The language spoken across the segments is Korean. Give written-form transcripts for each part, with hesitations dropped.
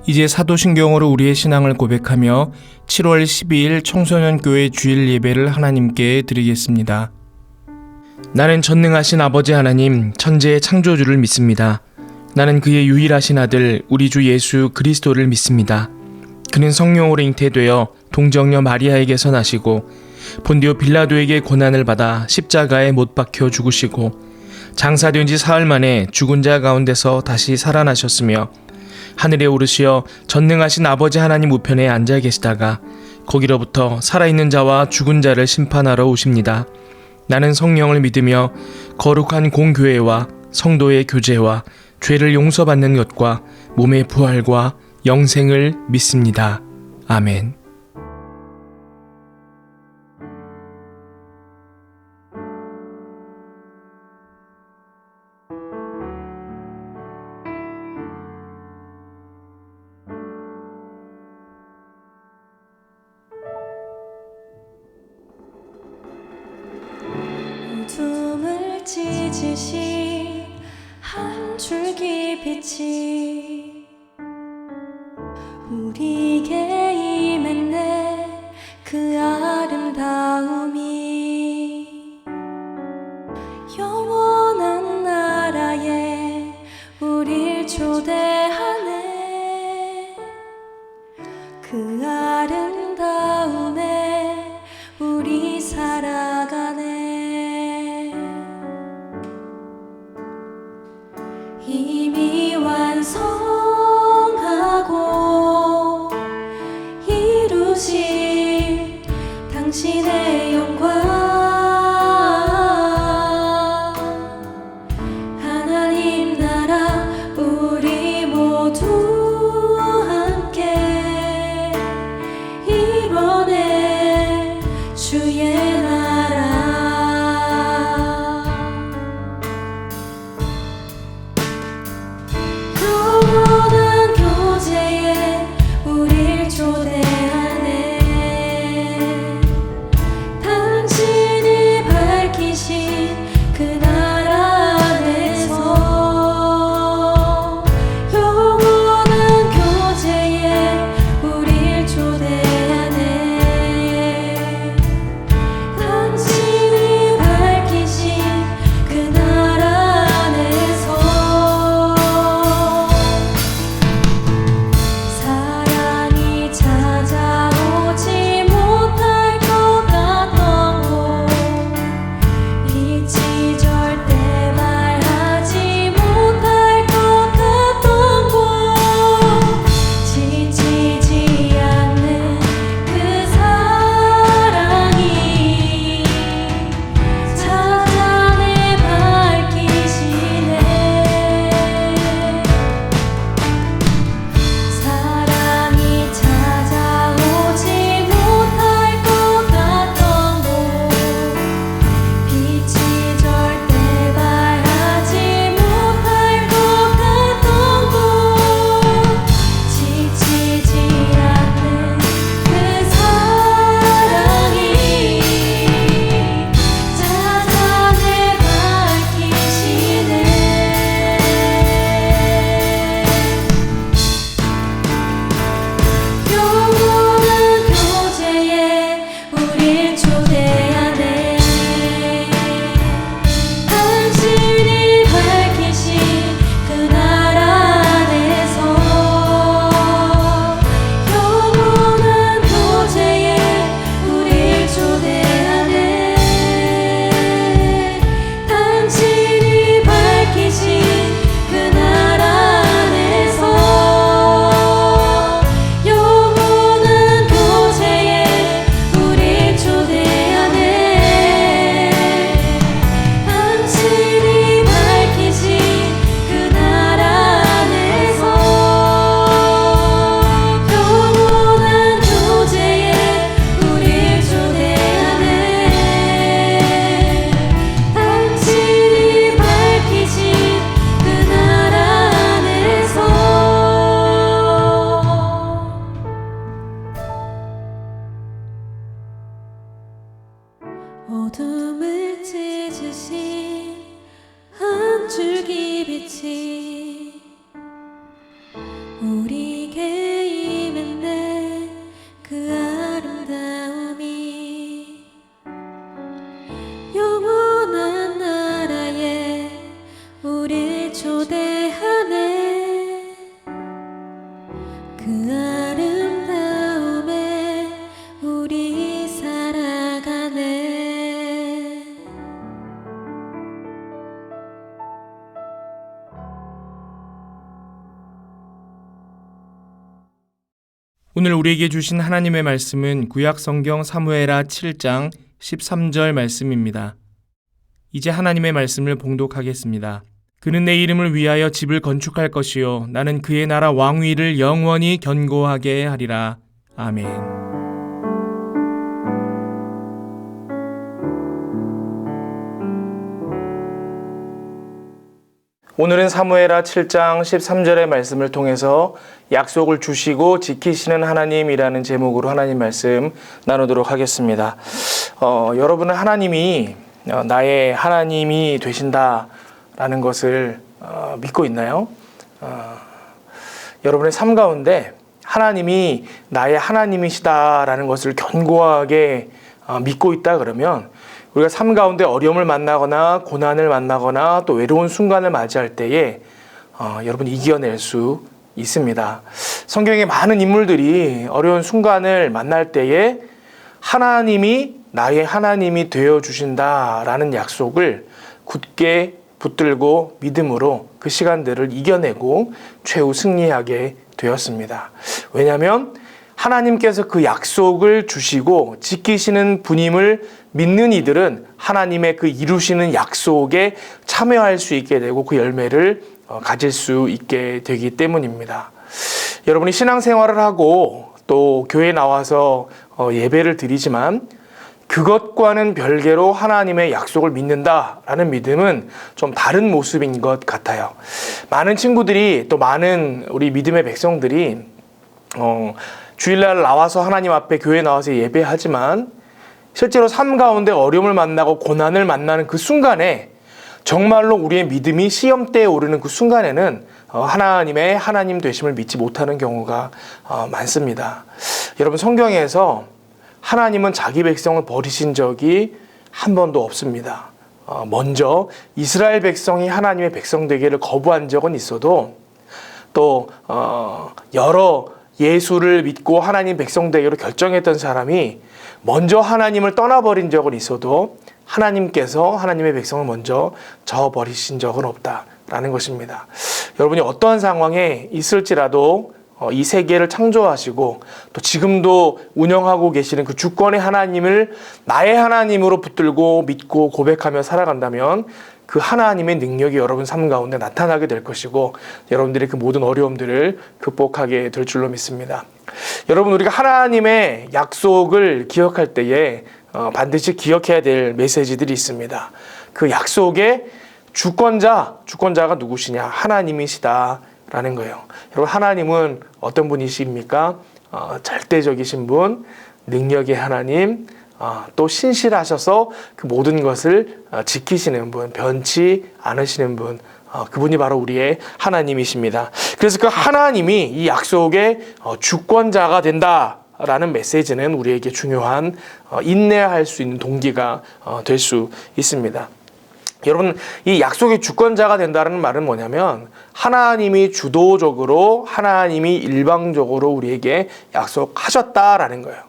이제 사도신경으로 우리의 신앙을 고백하며 7월 12일 청소년교회 주일 예배를 하나님께 드리겠습니다. 나는 전능하신 아버지 하나님, 천지의 창조주를 믿습니다. 나는 그의 유일하신 아들, 우리 주 예수 그리스도를 믿습니다. 그는 성령으로 잉태되어 동정녀 마리아에게서 나시고 본디오 빌라도에게 고난을 받아 십자가에 못 박혀 죽으시고 장사된 지 사흘 만에 죽은 자 가운데서 다시 살아나셨으며 하늘에 오르시어 전능하신 아버지 하나님 우편에 앉아 계시다가 거기로부터 살아있는 자와 죽은 자를 심판하러 오십니다. 나는 성령을 믿으며 거룩한 공교회와 성도의 교제와 죄를 용서받는 것과 몸의 부활과 영생을 믿습니다. 아멘. 어둠을 찢으신 한 줄기 빛이 우리에게 임했네. 그 아름다움이 영원한 나라에 우릴 초대하네. 그 아름다움에 우리 살아가네. 이미 완성하고 이루신 당신의 영광, 하나님 나라 우리 모두 함께 이뤄내 주의 나라. 영원한 교제에 우릴 초대하네. 당신이 밝히신 그 나라 안에서 영원한 교제에 우릴 초대하네. 당신이 밝히신 그 나라 안에서 사랑이 찾아오지 못할 것 같던 곳, 빛이 절대 말하지 못할 것 같던 곳, 지치지 않는 그 사랑이 찾아내 밝히시네. 사랑이 찾아오지 못할 것 같던 곳, 빛이 절대 말하지 못할 것 같던 곳, 지치지 않는 그 사랑이 찾아내 밝히시네. 영원한 교제에 우릴 초대하네. 당신이 밝히신 그 나라 안에서 영원한 교제에 우릴 초대하네. 당신이 밝히신 그 나라 안에서 영원한 교제에 우릴 초대하네. 당신이 밝히신 그 나라 안에서 영원한 교제에 우릴 초대하네. 당신이 밝히신 그 나라 안에서 어둠을 찢으신 한 줄기 빛이 우리에게 그 아름다움에 우리 살아가네. 오늘 우리에게 주신 하나님의 말씀은 구약성경 사무엘하 7장 13절 말씀입니다. 이제 하나님의 말씀을 봉독하겠습니다. 그는 내 이름을 위하여 집을 건축할 것이요 나는 그의 나라 왕위를 영원히 견고하게 하리라. 아멘. 오늘은 사무엘하 7장 13절의 말씀을 통해서 약속을 주시고 지키시는 하나님이라는 제목으로 하나님 말씀 나누도록 하겠습니다. 여러분은 하나님이 나의 하나님이 되신다라는 것을 믿고 있나요? 여러분의 삶 가운데 하나님이 나의 하나님이시다라는 것을 견고하게 믿고 있다 그러면 우리가 삶 가운데 어려움을 만나거나 고난을 만나거나 또 외로운 순간을 맞이할 때에 여러분이 이겨낼 수 있습니다. 성경에 많은 인물들이 어려운 순간을 만날 때에 하나님이 나의 하나님이 되어주신다라는 약속을 굳게 붙들고 믿음으로 그 시간들을 이겨내고 최후 승리하게 되었습니다. 왜냐하면 하나님께서 그 약속을 주시고 지키시는 분임을 믿는 이들은 하나님의 그 이루시는 약속에 참여할 수 있게 되고 그 열매를 가질 수 있게 되기 때문입니다. 여러분이 신앙생활을 하고 또 교회에 나와서 예배를 드리지만 그것과는 별개로 하나님의 약속을 믿는다라는 믿음은 좀 다른 모습인 것 같아요. 많은 친구들이 또 많은 우리 믿음의 백성들이 주일날 나와서 하나님 앞에 교회에 나와서 예배하지만 실제로 삶 가운데 어려움을 만나고 고난을 만나는 그 순간에 정말로 우리의 믿음이 시험대에 오르는 그 순간에는 하나님의 하나님 되심을 믿지 못하는 경우가 많습니다. 여러분 성경에서 하나님은 자기 백성을 버리신 적이 한 번도 없습니다. 먼저 이스라엘 백성이 하나님의 백성 되기를 거부한 적은 있어도 또 여러 예수를 믿고 하나님 백성 되기로 결정했던 사람이 먼저 하나님을 떠나버린 적은 있어도 하나님께서 하나님의 백성을 먼저 저버리신 적은 없다라는 것입니다. 여러분이 어떠한 상황에 있을지라도 이 세계를 창조하시고 또 지금도 운영하고 계시는 그 주권의 하나님을 나의 하나님으로 붙들고 믿고 고백하며 살아간다면 그 하나님의 능력이 여러분 삶 가운데 나타나게 될 것이고 여러분들의 그 모든 어려움들을 극복하게 될 줄로 믿습니다. 여러분 우리가 하나님의 약속을 기억할 때에 반드시 기억해야 될 메시지들이 있습니다. 그 약속의 주권자가 누구시냐? 하나님이시다라는 거예요. 여러분 하나님은 어떤 분이십니까? 절대적이신 분, 능력의 하나님, 또 신실하셔서 그 모든 것을 지키시는 분, 변치 않으시는 분, 그분이 바로 우리의 하나님이십니다. 그래서 그 하나님이 이 약속의 주권자가 된다라는 메시지는 우리에게 중요한 인내할 수 있는 동기가 될 수 있습니다. 여러분 이 약속의 주권자가 된다는 말은 뭐냐면 하나님이 주도적으로 하나님이 일방적으로 우리에게 약속하셨다라는 거예요.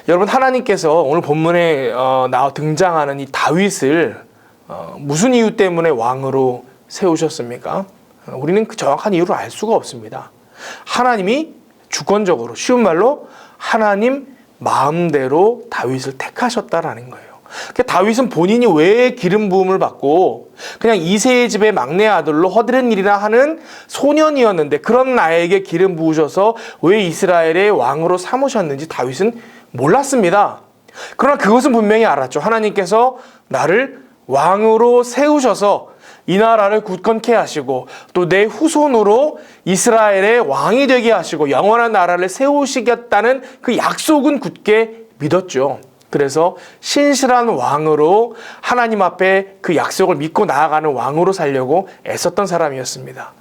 여러분 하나님께서 오늘 본문에 등장하는 이 다윗을 무슨 이유 때문에 왕으로 세우셨습니까? 우리는 그 정확한 이유를 알 수가 없습니다. 하나님이 주권적으로 쉬운 말로 하나님 마음대로 다윗을 택하셨다라는 거예요. 다윗은 본인이 왜 기름 부음을 받고 그냥 이새의 집의 막내 아들로 허드렛 일이나 하는 소년이었는데 그런 나에게 기름 부으셔서 왜 이스라엘의 왕으로 삼으셨는지 다윗은 몰랐습니다. 그러나 그것은 분명히 알았죠. 하나님께서 나를 왕으로 세우셔서 이 나라를 굳건케 하시고 또 내 후손으로 이스라엘의 왕이 되게 하시고 영원한 나라를 세우시겠다는 그 약속은 굳게 믿었죠. 그래서 신실한 왕으로 하나님 앞에 그 약속을 믿고 나아가는 왕으로 살려고 애썼던 사람이었습니다.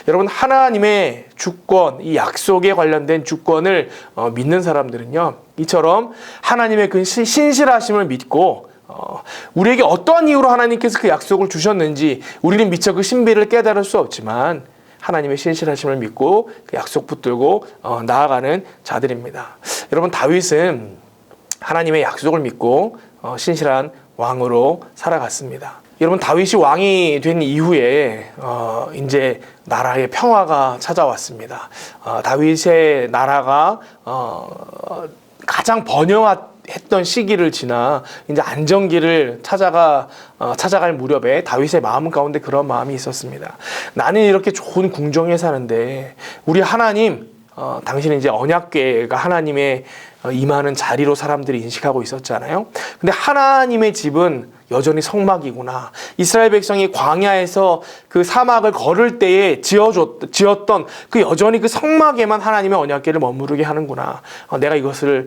여러분 하나님의 주권, 이 약속에 관련된 주권을 믿는 사람들은요 이처럼 하나님의 그 신실하심을 믿고 우리에게 어떠한 이유로 하나님께서 그 약속을 주셨는지 우리는 미처 그 신비를 깨달을 수 없지만 하나님의 신실하심을 믿고 그 약속 붙들고 나아가는 자들입니다. 여러분, 다윗은 하나님의 약속을 믿고 신실한 왕으로 살아갔습니다. 여러분, 다윗이 왕이 된 이후에 이제 나라의 평화가 찾아왔습니다. 다윗의 나라가 가장 번영했던 시기를 지나 이제 안정기를 찾아갈 무렵에 다윗의 마음 가운데 그런 마음이 있었습니다. 나는 이렇게 좋은 궁정에 사는데 우리 하나님, 당신은 이제 언약궤가 하나님의 임하는 자리로 사람들이 인식하고 있었잖아요. 근데 하나님의 집은 여전히 성막이구나. 이스라엘 백성이 광야에서 그 사막을 걸을 때에 지었던 그 여전히 그 성막에만 하나님의 언약궤를 머무르게 하는구나. 내가 이것을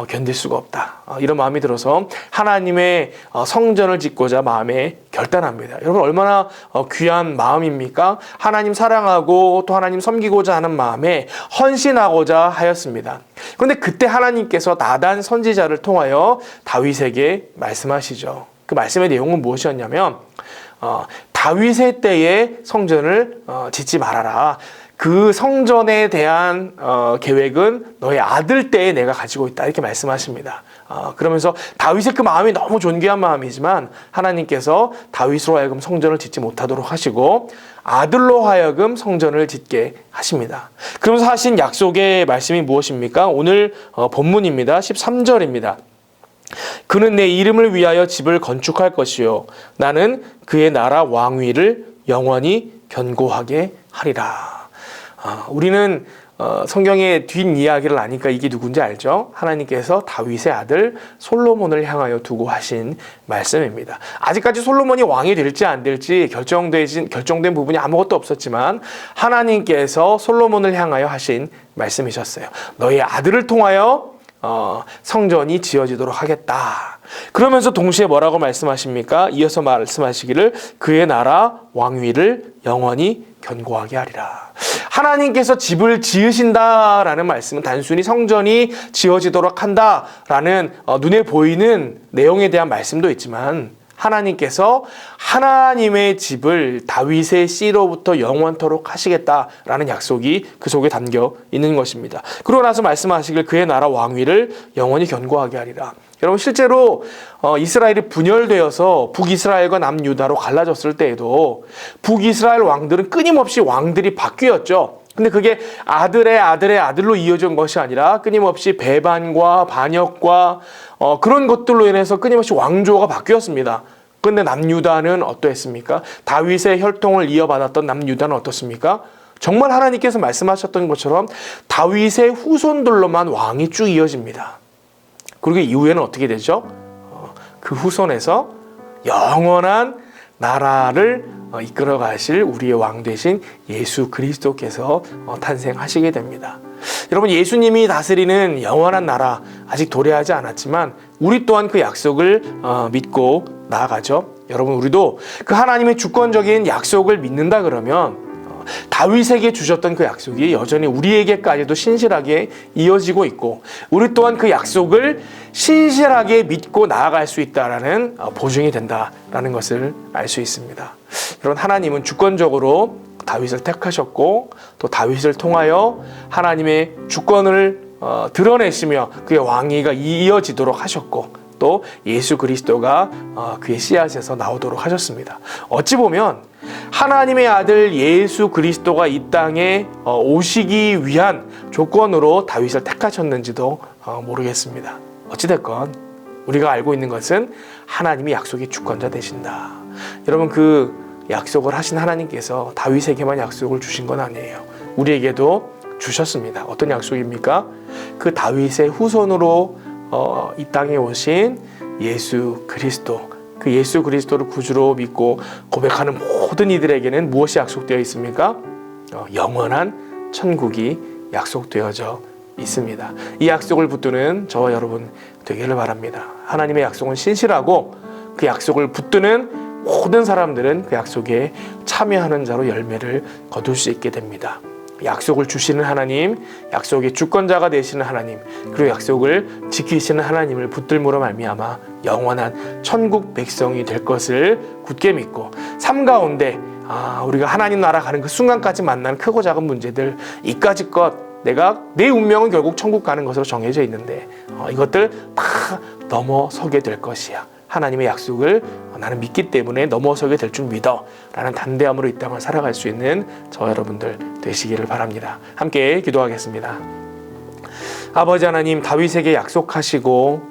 견딜 수가 없다. 이런 마음이 들어서 하나님의 성전을 짓고자 마음에 결단합니다. 여러분, 얼마나 귀한 마음입니까? 하나님 사랑하고 또 하나님 섬기고자 하는 마음에 헌신하고자 하였습니다. 그런데 그때 하나님께서 나단 선지자를 통하여 다윗에게 말씀하시죠. 그 말씀의 내용은 무엇이었냐면 다윗의 때에 성전을 짓지 말아라. 그 성전에 대한 계획은 너의 아들 때에 내가 가지고 있다. 이렇게 말씀하십니다. 그러면서 다윗의 그 마음이 너무 존귀한 마음이지만 하나님께서 다윗으로 하여금 성전을 짓지 못하도록 하시고 아들로 하여금 성전을 짓게 하십니다. 그러면서 하신 약속의 말씀이 무엇입니까? 오늘 본문입니다. 13절입니다. 그는 내 이름을 위하여 집을 건축할 것이요 나는 그의 나라 왕위를 영원히 견고하게 하리라. 우리는 성경의 뒷이야기를 아니까 이게 누군지 알죠? 하나님께서 다윗의 아들 솔로몬을 향하여 두고 하신 말씀입니다. 아직까지 솔로몬이 왕이 될지 안 될지 결정된 부분이 아무것도 없었지만 하나님께서 솔로몬을 향하여 하신 말씀이셨어요. 너의 아들을 통하여 성전이 지어지도록 하겠다. 그러면서 동시에 뭐라고 말씀하십니까? 이어서 말씀하시기를 그의 나라 왕위를 영원히 견고하게 하리라. 하나님께서 집을 지으신다라는 말씀은 단순히 성전이 지어지도록 한다라는 눈에 보이는 내용에 대한 말씀도 있지만 하나님께서 하나님의 집을 다윗의 씨로부터 영원토록 하시겠다라는 약속이 그 속에 담겨 있는 것입니다. 그러고 나서 말씀하시길 그의 나라 왕위를 영원히 견고하게 하리라. 여러분, 실제로 이스라엘이 분열되어서 북이스라엘과 남유다로 갈라졌을 때에도 북이스라엘 왕들은 끊임없이 왕들이 바뀌었죠. 근데 그게 아들의 아들로 이어진 것이 아니라 끊임없이 배반과 반역과 그런 것들로 인해서 끊임없이 왕조가 바뀌었습니다. 그런데 남유다는 어떠했습니까? 다윗의 혈통을 이어받았던 남유다는 어떻습니까? 정말 하나님께서 말씀하셨던 것처럼 다윗의 후손들로만 왕이 쭉 이어집니다. 그리고 이후에는 어떻게 되죠? 그 후손에서 영원한 나라를 이끌어 가실 우리의 왕 되신 예수 그리스도께서 탄생하시게 됩니다. 여러분, 예수님이 다스리는 영원한 나라 아직 도래하지 않았지만 우리 또한 그 약속을 믿고 나아가죠. 여러분, 우리도 그 하나님의 주권적인 약속을 믿는다 그러면 다윗에게 주셨던 그 약속이 여전히 우리에게까지도 신실하게 이어지고 있고 우리 또한 그 약속을 신실하게 믿고 나아갈 수 있다라는 보증이 된다라는 것을 알 수 있습니다. 여러분, 하나님은 주권적으로 다윗을 택하셨고 또 다윗을 통하여 하나님의 주권을 드러내시며 그의 왕위가 이어지도록 하셨고 또 예수 그리스도가 그의 씨앗에서 나오도록 하셨습니다. 어찌 보면 하나님의 아들 예수 그리스도가 이 땅에 오시기 위한 조건으로 다윗을 택하셨는지도 모르겠습니다. 어찌됐건 우리가 알고 있는 것은 하나님이 약속의 주권자 되신다. 여러분, 그 약속을 하신 하나님께서 다윗에게만 약속을 주신 건 아니에요. 우리에게도 주셨습니다. 어떤 약속입니까? 그 다윗의 후손으로 이 땅에 오신 예수 그리스도, 그 예수 그리스도를 구주로 믿고 고백하는 모든 이들에게는 무엇이 약속되어 있습니까? 영원한 천국이 약속되어져 있습니다. 이 약속을 붙드는 저와 여러분 되기를 바랍니다. 하나님의 약속은 신실하고 그 약속을 붙드는 모든 사람들은 그 약속에 참여하는 자로 열매를 거둘 수 있게 됩니다. 약속을 주시는 하나님, 약속의 주권자가 되시는 하나님, 그리고 약속을 지키시는 하나님을 붙들므로 말미암아 영원한 천국 백성이 될 것을 굳게 믿고 삶 가운데 우리가 하나님 나라 가는 그 순간까지 만난 크고 작은 문제들, 이까짓 것, 내 운명은 결국 천국 가는 것으로 정해져 있는데 이것들 다 넘어서게 될 것이야. 하나님의 약속을 나는 믿기 때문에 넘어서게 될 줄 믿어 라는 단대함으로 이 땅을 살아갈 수 있는 저 여러분들 되시기를 바랍니다. 함께 기도하겠습니다. 아버지 하나님, 다윗에게 약속하시고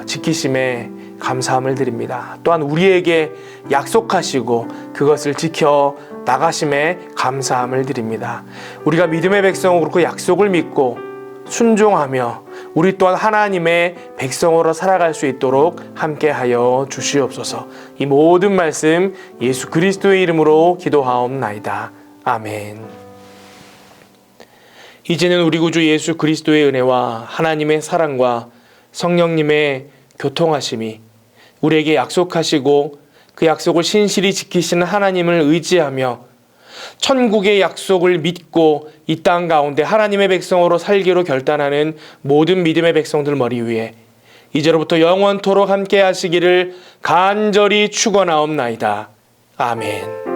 지키심에 감사함을 드립니다. 또한 우리에게 약속하시고 그것을 지켜 나가심에 감사함을 드립니다. 우리가 믿음의 백성으로 그렇고 약속을 믿고 순종하며 우리 또한 하나님의 백성으로 살아갈 수 있도록 함께하여 주시옵소서. 이 모든 말씀 예수 그리스도의 이름으로 기도하옵나이다. 아멘. 이제는 우리 구주 예수 그리스도의 은혜와 하나님의 사랑과 성령님의 교통하심이 우리에게 약속하시고 그 약속을 신실히 지키시는 하나님을 의지하며 천국의 약속을 믿고 이 땅 가운데 하나님의 백성으로 살기로 결단하는 모든 믿음의 백성들 머리 위에 이제로부터 영원토록 함께 하시기를 간절히 축원하옵나이다. 아멘.